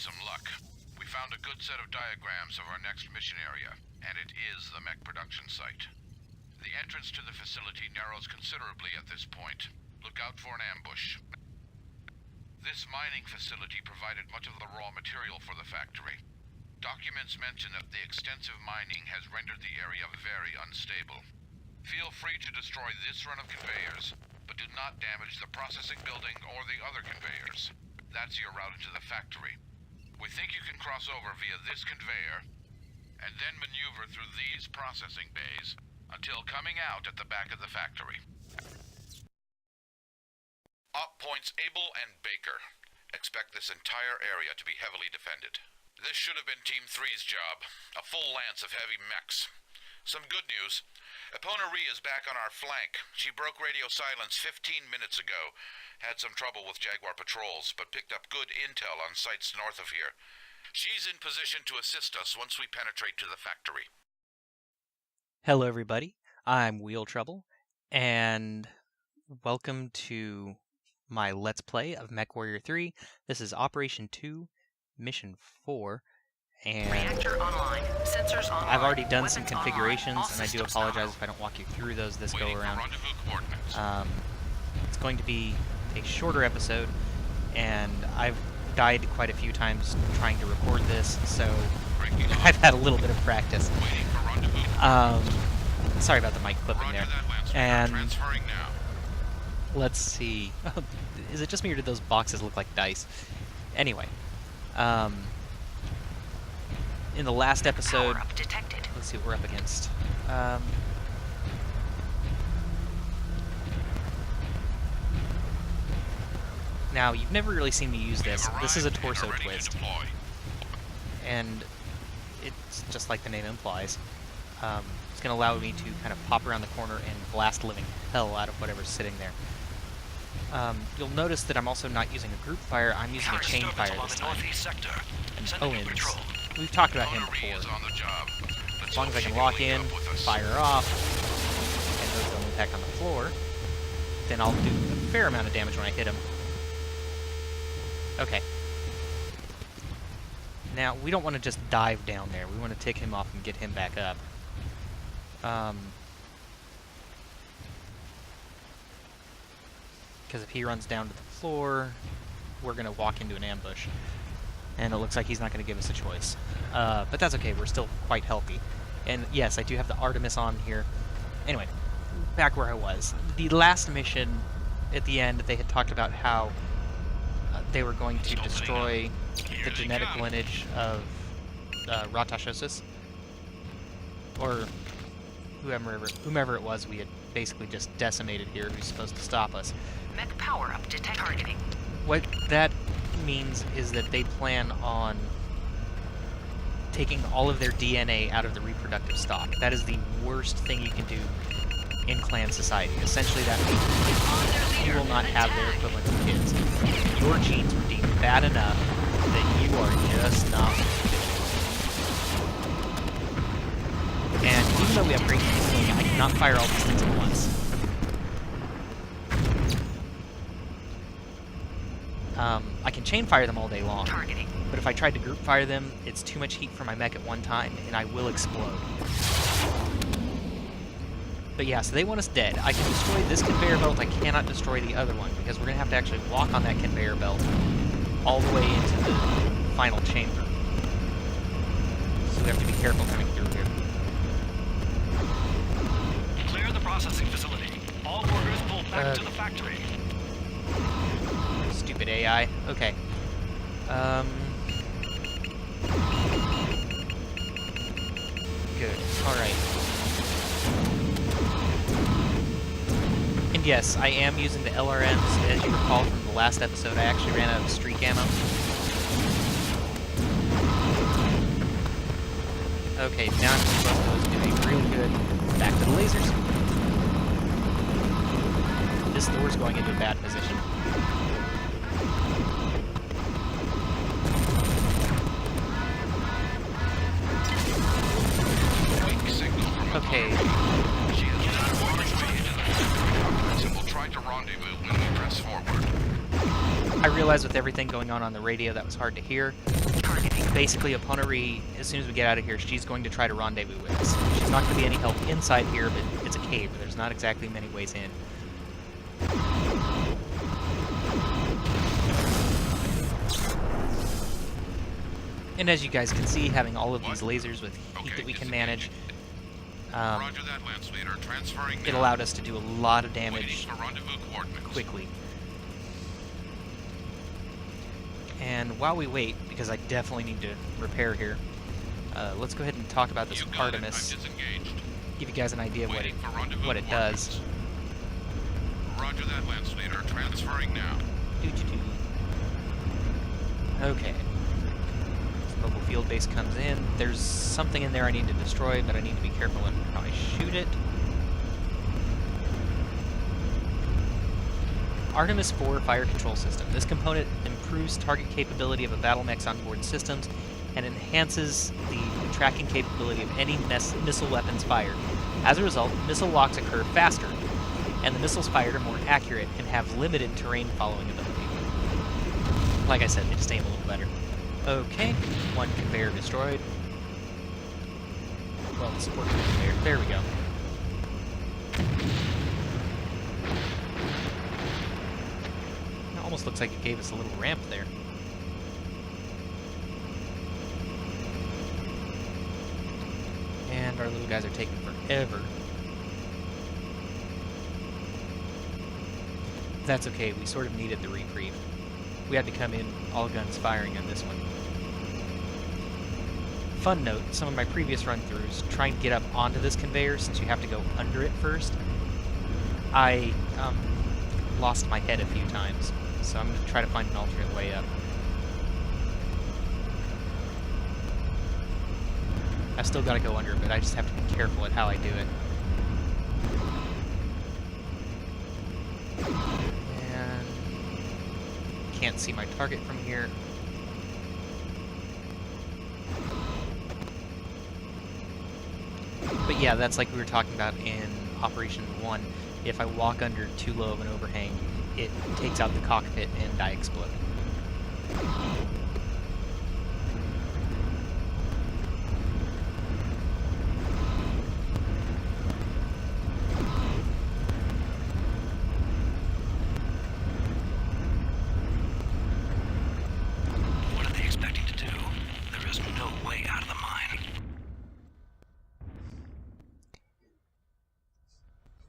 some luck. We found a good set of diagrams of our next mission area, and it is the mech production site. The entrance to the facility narrows considerably at this point. Look out for an ambush. This mining facility provided much of the raw material for the factory. Documents mention that the extensive mining has rendered the area very unstable. Feel free to destroy this run of conveyors, but do not damage the processing building or the other conveyors. That's your route into the factory. We think you can cross over via this conveyor, and then maneuver through these processing bays until coming out at the back of the factory. Op points Able and Baker. Expect this entire area to be heavily defended. This should have been Team 3's job. A full lance of heavy mechs. Some good news. Eponari is back on our flank. She broke radio silence 15 minutes ago. Had some trouble with Jaguar patrols, but picked up good intel on sites north of here. She's in position to assist us once we penetrate to the factory. Hello everybody, I'm Wheel Trouble, and welcome to my Let's Play of MechWarrior 3. This is Operation 2, Mission 4, and Reactor online. Sensors online. I've already done Weapons some configurations, online. and I do apologize if I don't walk you through those this go around. It's going to be a shorter episode, and I've died quite a few times trying to record this, so I've had a little bit of practice. Sorry about the mic clipping there. And let's see. Is it just me or did those boxes look like dice? Anyway, in the last episode, let's see what we're up against. Now, you've never really seen me use this. This is a torso twist. And it's just like the name implies. It's going to allow me to kind of pop around the corner and blast living hell out of whatever's sitting there. You'll notice that I'm also not using a group fire, I'm using a chain fire this time. And Owens, we've talked about him before. As long as I can lock in, fire off, and those don't impact on the floor, then I'll do a fair amount of damage when I hit him. Okay. Now, we don't want to just dive down there. We want to tick him off and get him back up. Because if he runs down to the floor, we're going to walk into an ambush. And it looks like he's not going to give us a choice. But that's okay, we're still quite healthy. And yes, I do have the Artemis on here. Anyway, back where I was. The last mission, at the end, they had talked about how they were going to destroy the genetic lineage of Ratashosis. Or whomever it was we had basically just decimated here who's supposed to stop us. Mech power-up detect targeting. What that means is that they plan on taking all of their DNA out of the reproductive stock. That is the worst thing you can do in clan society. Essentially that means you will not have their equivalent of kids. Your genes were deemed bad enough that you are just not fit. And even though we have great healing, I cannot fire all these things at once. I can chain fire them all day long, but if I tried to group fire them, it's too much heat for my mech at one time, and I will explode. But yeah, so they want us dead. I can destroy this conveyor belt, I cannot destroy the other one, because we're going to have to actually walk on that conveyor belt all the way into the final chamber. So we have to be careful coming through here. Clear the processing facility. All workers pull back to the factory. Stupid AI. Okay. Good. Alright. And yes, I am using the LRMs. As you recall from the last episode, I actually ran out of streak ammo. Okay, now I'm supposed to do a real good back to the lasers. This door's going into a bad position. Okay. I realize with everything going on the radio, that was hard to hear. Targeting. Basically, Oponari, as soon as we get out of here, she's going to try to rendezvous with us. She's not going to be any help inside here, but it's a cave. There's not exactly many ways in. And as you guys can see, having all of these lasers with heat that we can manage, Roger that, Lance Leader. Transferring it now. allowed us to do a lot of Waiting damage for rendezvous coordinates. quickly. And while we wait, because I definitely need to repair here, let's go ahead and talk about this You got it. Artemis. I'm disengaged. Give you guys an idea of Waiting for rendezvous what it does. Roger that, Lance Leader. Transferring now. Doo-doo-doo. Okay. Mobile field base comes in. There's something in there I need to destroy, but I need to be careful in how I shoot it. Artemis 4 Fire Control System. This component improves target capability of a battle mech's onboard systems and enhances the tracking capability of any missile weapons fired. As a result, missile locks occur faster, and the missiles fired are more accurate and have limited terrain following ability. Like I said, they just aim a little better. Okay, one conveyor destroyed. Well, the support conveyor. There we go. It almost looks like it gave us a little ramp there. And our little guys are taking forever. That's okay, we sort of needed the reprieve. We had to come in all guns firing on this one. Fun note, some of my previous run-throughs, trying to get up onto this conveyor, since you have to go under it first, I lost my head a few times, so I'm going to try to find an alternate way up. I've still got to go under it, but I just have to be careful at how I do it. And can't see my target from here. But yeah, that's like we were talking about in Operation 1. If I walk under too low of an overhang, it takes out the cockpit and I explode. What are they expecting to do? There is no way out of the mine.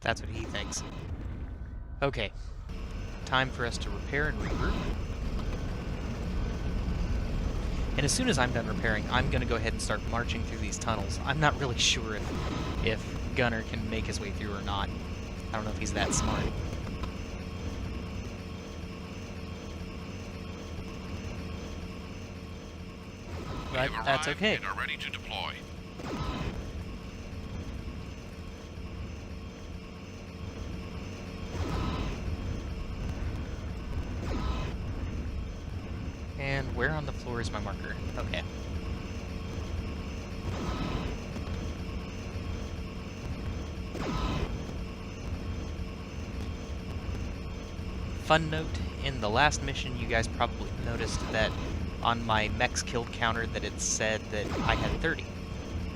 That's what he thinks. Okay. Time for us to repair and regroup. And as soon as I'm done repairing, I'm going to go ahead and start marching through these tunnels. I'm not really sure if Gunner can make his way through or not. I don't know if he's that smart. But that's okay. And are ready to deploy. And where on the floor is my marker? Okay. Fun note, in the last mission you guys probably noticed that on my mechs killed counter that it said that I had 30.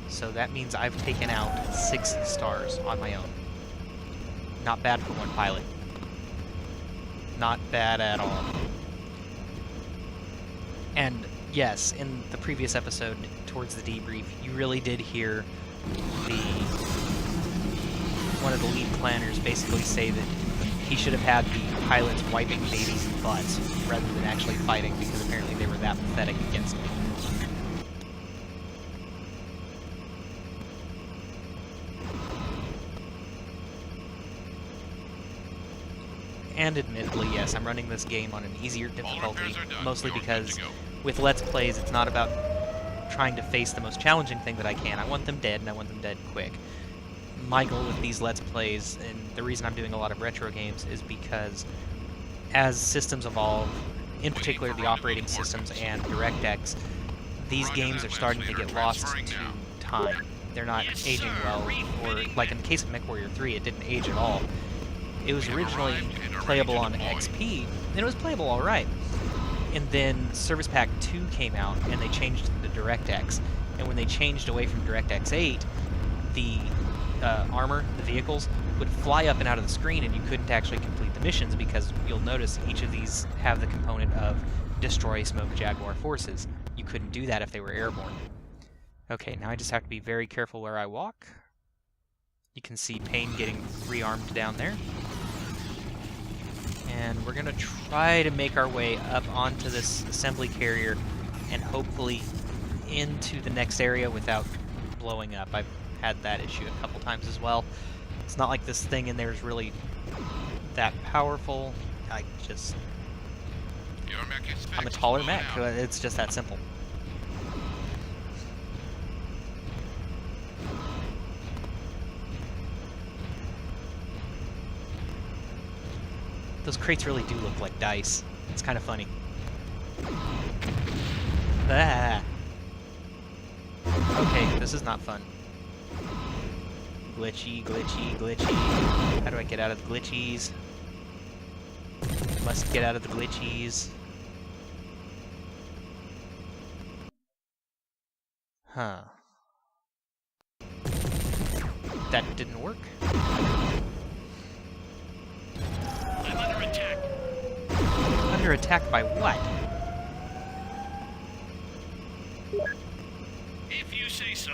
So that means I've taken out 6 stars on my own. Not bad for one pilot. Not bad at all. And yes, in the previous episode, towards the debrief, you really did hear one of the lead planners basically say that he should have had the pilots wiping babies' butts rather than actually fighting, because apparently they were that pathetic against me. And admittedly, yes, I'm running this game on an easier difficulty, mostly because with Let's Plays, it's not about trying to face the most challenging thing that I can. I want them dead, and I want them dead quick. My goal with these Let's Plays, and the reason I'm doing a lot of retro games, is because as systems evolve, in particular the operating systems and DirectX, these games are starting to get lost to time. They're not aging well, or like in the case of MechWarrior 3, it didn't age at all. It was originally playable on XP, and it was playable alright. And then Service Pack 2 came out, and they changed to DirectX. And when they changed away from DirectX 8, the armor, the vehicles, would fly up and out of the screen, and you couldn't actually complete the missions because you'll notice each of these have the component of destroy Smoke Jaguar forces. You couldn't do that if they were airborne. Okay, now I just have to be very careful where I walk. You can see Payne getting rearmed down there. And we're going to try to make our way up onto this assembly carrier and hopefully into the next area without blowing up. I've had that issue a couple times as well. It's not like this thing in there is really that powerful. I'm a taller mech. It's just that simple. Those crates really do look like dice. It's kind of funny. Ah. Okay, this is not fun. Glitchy, glitchy, glitchy. How do I get out of the glitchies? Must get out of the glitchies. Huh. That didn't work. I'm under attack. Under attack by what? If you say so.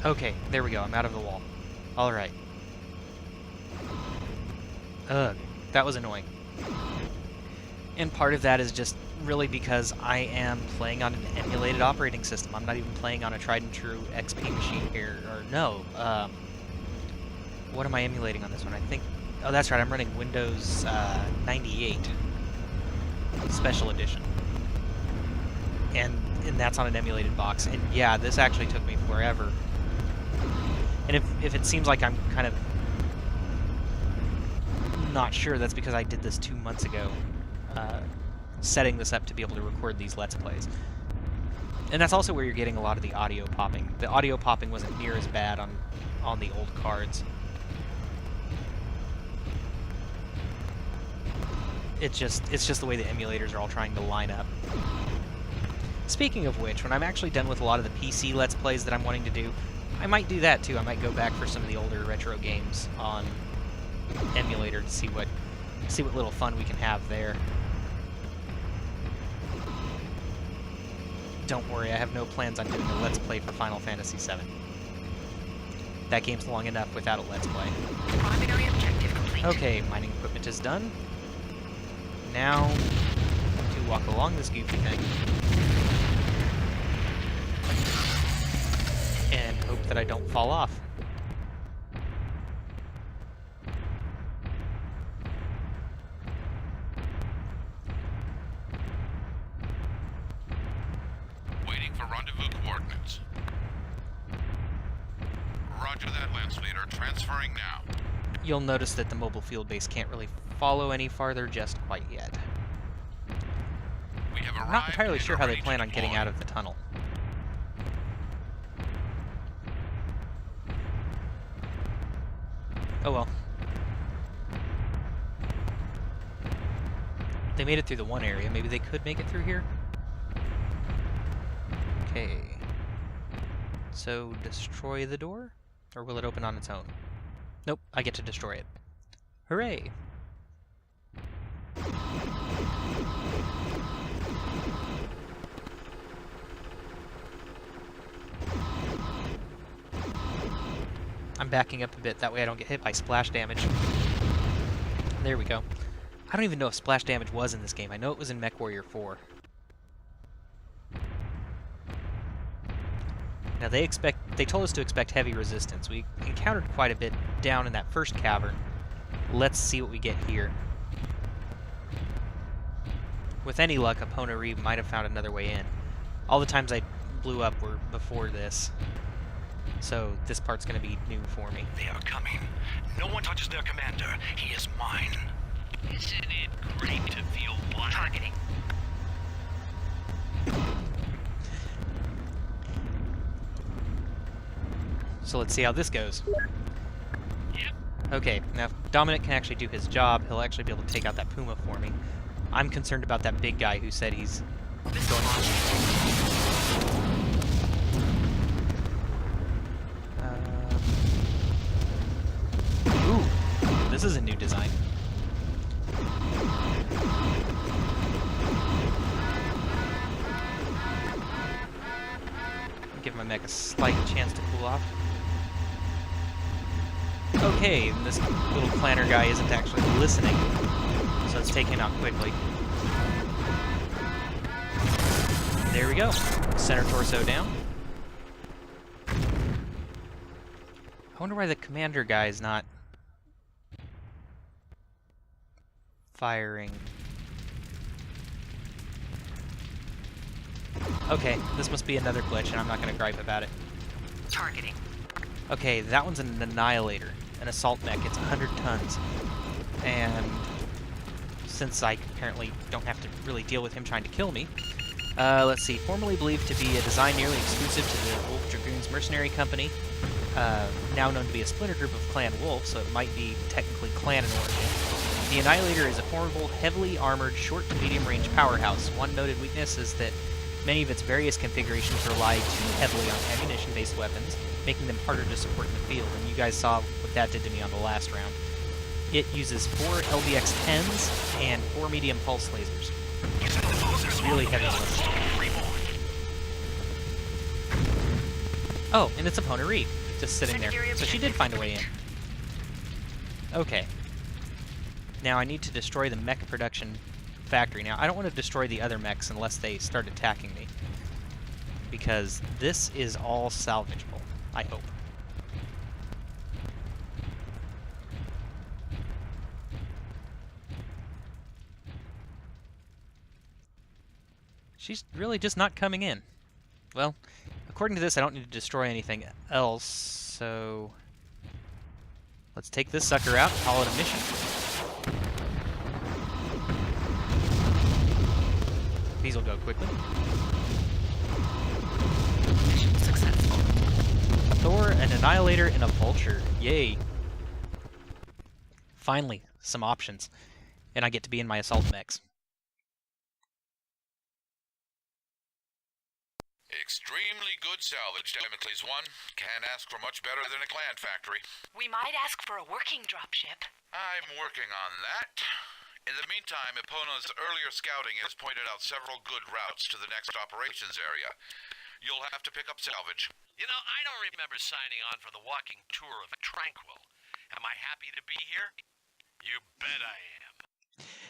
Okay, there we go. I'm out of the wall. Alright. Ugh, that was annoying. And part of that is just really because I am playing on an emulated operating system. I'm not even playing on a tried and true XP machine here. Or no, what am I emulating on this one? I think... Oh, that's right. I'm running Windows 98 Special Edition. And that's on an emulated box. And yeah, this actually took me forever. And if it seems like I'm kind of not sure, that's because I did this 2 months ago, setting this up to be able to record these Let's Plays. And that's also where you're getting a lot of the audio popping. The audio popping wasn't near as bad on the old cards. It's just the way the emulators are all trying to line up. Speaking of which, when I'm actually done with a lot of the PC Let's Plays that I'm wanting to do, I might do that too. I might go back for some of the older retro games on emulator to see what little fun we can have there. Don't worry, I have no plans on doing a Let's Play for Final Fantasy VII. That game's long enough without a Let's Play. Primary objective complete. Okay, mining equipment is done. Now, to walk along this goofy thing. And hope that I don't fall off. Waiting for rendezvous coordinates. Roger that, Lance Leader. Transferring now. You'll notice that the mobile field base can't really follow any farther just quite yet. We have arrived. I'm not entirely sure how they ready plan to on getting deploy. out of the tunnel. Oh well. They made it through the one area. Maybe they could make it through here? Okay. So, destroy the door? Or will it open on its own? Nope, I get to destroy it. Hooray! I'm backing up a bit, that way I don't get hit by splash damage. There we go. I don't even know if splash damage was in this game. I know it was in MechWarrior 4. Now they told us to expect heavy resistance. We encountered quite a bit down in that first cavern. Let's see what we get here. With any luck, Aponari might have found another way in. All the times I blew up were before this. So this part's going to be new for me. They are coming. No one touches their commander. He is mine. Isn't it great to feel one? Targeting. So let's see how this goes. Yep. Okay, now if Dominic can actually do his job, he'll actually be able to take out that Puma for me. I'm concerned about that big guy who said he's going to... Ooh, this is a new design. Give my mech a slight chance to cool off. Okay, this little planner guy isn't actually listening, so let's take him out quickly. There we go. Center torso down. I wonder why the commander guy is not firing. Okay, this must be another glitch, and I'm not going to gripe about it. Targeting. Okay, that one's an Annihilator, an assault mech. It's 100 tons. And since I apparently don't have to really deal with him trying to kill me, let's see, formerly believed to be a design nearly exclusive to the Wolf Dragoons Mercenary Company, now known to be a splinter group of Clan Wolf, so it might be technically Clan in origin. The Annihilator is a formidable, heavily armored, short to medium range powerhouse. One noted weakness is that many of its various configurations rely too heavily on ammunition-based weapons, making them harder to support in the field, and you guys saw what that did to me on the last round. It uses 4 LBX-10s and 4 medium pulse lasers. Really heavy weapons. Oh, and its opponent Reed, just sitting there. So she did find a way in. Okay. Now I need to destroy the mech production factory. Now, I don't want to destroy the other mechs unless they start attacking me, because this is all salvageable, I hope. She's really just not coming in. Well, according to this, I don't need to destroy anything else, so let's take this sucker out and call it a mission. These will go quickly. Mission successful. A Thor, an Annihilator, and a Vulture. Yay. Finally, some options. And I get to be in my assault mechs. Extremely good salvage, Damocles 1. Can't ask for much better than a clan factory. We might ask for a working dropship. I'm working on that. In the meantime, Epona's earlier scouting has pointed out several good routes to the next operations area. You'll have to pick up salvage. You know, I don't remember signing on for the walking tour of Tranquil. Am I happy to be here? You bet I am.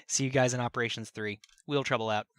See you guys in Operations 3. Wheel Trouble out.